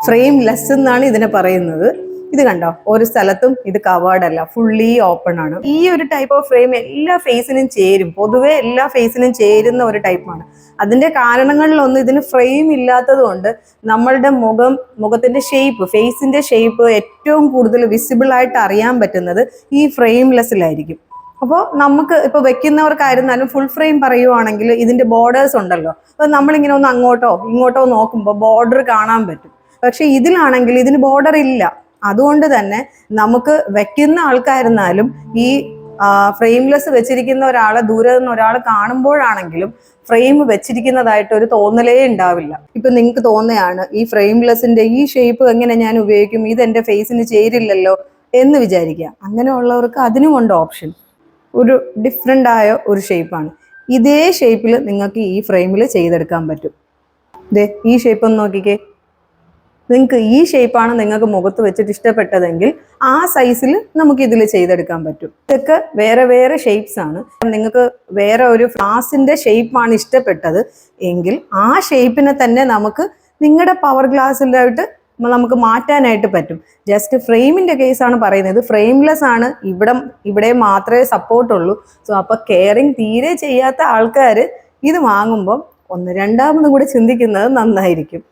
Frameless എന്നാണ് ഇതിനെ പറയുന്നത്. ഇത് കണ്ടോ, ഒരു സ്ഥലത്തും ഇത് കവേർഡ് അല്ല, ഫുള്ളി ഓപ്പൺ ആണ്. ഈ ഒരു ടൈപ്പ് ഓഫ് ഫ്രെയിം എല്ലാ ഫേസിനും ചേരും, പൊതുവെ എല്ലാ ഫേസിനും ചേരുന്ന ഒരു ടൈപ്പാണ്. അതിന്റെ കാരണങ്ങളിലൊന്നും ഇതിന് ഫ്രെയിം ഇല്ലാത്തത് കൊണ്ട് നമ്മളുടെ മുഖത്തിന്റെ ഷേപ്പ്, ഫേസിന്റെ ഷേപ്പ് ഏറ്റവും കൂടുതൽ വിസിബിൾ ആയിട്ട് അറിയാൻ പറ്റുന്നത് ഈ ഫ്രെയിംലെസ്സിലായിരിക്കും. അപ്പോൾ നമുക്ക് ഇപ്പോൾ വെക്കുന്നവർക്കായിരുന്നാലും ഫുൾ ഫ്രെയിം പറയുവാണെങ്കിൽ ഇതിന്റെ ബോർഡേഴ്സ് ഉണ്ടല്ലോ, അപ്പോൾ നമ്മളിങ്ങനെ ഒന്ന് അങ്ങോട്ടോ ഇങ്ങോട്ടോ നോക്കുമ്പോൾ ബോർഡർ കാണാൻ പറ്റും. പക്ഷെ ഇതിലാണെങ്കിൽ ഇതിന് ബോർഡർ ഇല്ല. അതുകൊണ്ട് തന്നെ നമുക്ക് വെക്കുന്ന ആൾക്കായിരുന്നാലും ഈ ഫ്രെയിംലെസ് വെച്ചിരിക്കുന്ന ഒരാളെ ദൂരെ നിന്ന് ഒരാൾ കാണുമ്പോഴാണെങ്കിലും ഫ്രെയിം വെച്ചിരിക്കുന്നതായിട്ട് ഒരു തോന്നലേ ഉണ്ടാവില്ല. ഇപ്പൊ നിങ്ങൾക്ക് തോന്നുകയാണ് ഈ ഫ്രെയിംലെസ്സിന്റെ ഈ ഷേപ്പ് എങ്ങനെ ഞാൻ ഉപയോഗിക്കും, ഇത് എൻ്റെ ഫേസിന് ചേരില്ലല്ലോ എന്ന് വിചാരിക്കുക. അങ്ങനെയുള്ളവർക്ക് അതിനുമുണ്ട് ഓപ്ഷൻ. ഒരു ഡിഫറെൻ്റ് ആയ ഒരു ഷേപ്പാണ്. ഇതേ ഷേപ്പിൽ നിങ്ങൾക്ക് ഈ ഫ്രെയിമിൽ ചെയ്തെടുക്കാൻ പറ്റും. ഈ ഷേപ്പ് ഒന്ന് നോക്കിക്കേ. നിങ്ങൾക്ക് ഈ ഷേപ്പാണ് നിങ്ങൾക്ക് മുഖത്ത് വെച്ചിട്ട് ഇഷ്ടപ്പെട്ടതെങ്കിൽ ആ സൈസിൽ നമുക്ക് ഇതിൽ ചെയ്തെടുക്കാൻ പറ്റും. ഇതൊക്കെ വേറെ വേറെ ഷേപ്സ് ആണ്. നിങ്ങൾക്ക് വേറെ ഒരു ഫ്ലാസിന്റെ ഷേപ്പാണ് ഇഷ്ടപ്പെട്ടത് എങ്കിൽ ആ ഷേപ്പിനെ തന്നെ നമുക്ക് നിങ്ങളുടെ പവർ ഗ്ലാസ്സിലായിട്ട് നമുക്ക് മാറ്റാനായിട്ട് പറ്റും. ജസ്റ്റ് ഫ്രെയിമിന്റെ കേസാണ് പറയുന്നത്. ഫ്രെയിംലെസ് ആണ്, ഇവിടെ മാത്രമേ സപ്പോർട്ടുള്ളൂ. സോ അപ്പൊ കെയറിങ് തീരെ ചെയ്യാത്ത ആൾക്കാർ ഇത് വാങ്ങുമ്പോൾ രണ്ടാമതും കൂടി ചിന്തിക്കുന്നത് നന്നായിരിക്കും.